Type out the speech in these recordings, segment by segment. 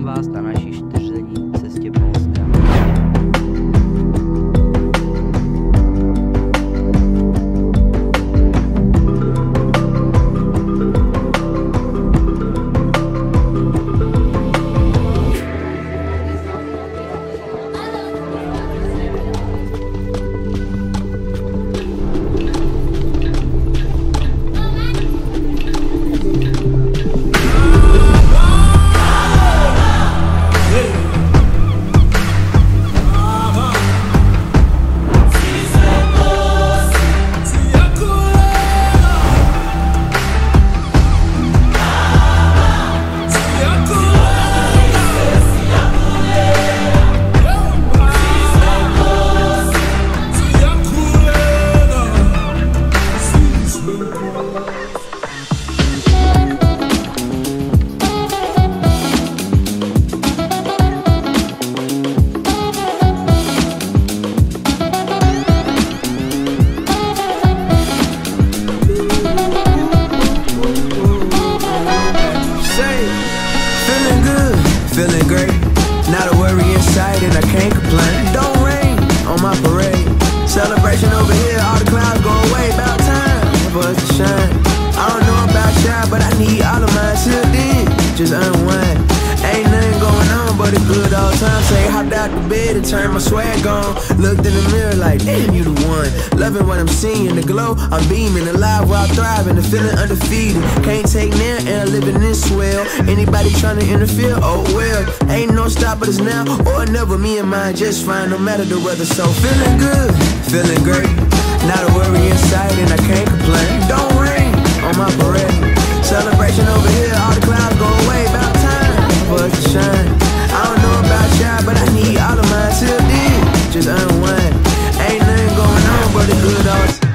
vás na naší čtyřdenní cestě Polska. Feeling great, not a worry in sight and I can't complain. Don't rain on my parade, celebration over here, all the clouds go away. About time for us to shine. I don't know about y'all, but I need all of mine. Till then, just unwind. Ain't nothing going on but a good old time. Say hopped out the bed and turned my swag on. Looked in the mirror like, damn, you the one. Loving what I'm seeing, the glow, I'm beaming. Alive while thriving, the feeling undefeated. Can't take now and I'm living in swell. Anybody trying to interfere, oh well. Ain't no stopping us now or never. Me and mine just fine, no matter the weather. So feeling good, feeling great. Not a worry in sight and I can't complain. Don't rain on my parade, celebration over here, all the clouds go away. About time for us to shine. I don't know about y'all, but I need all of mine. Till then, just unwind. Ain't nothing going on but a good old.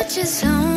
touches home.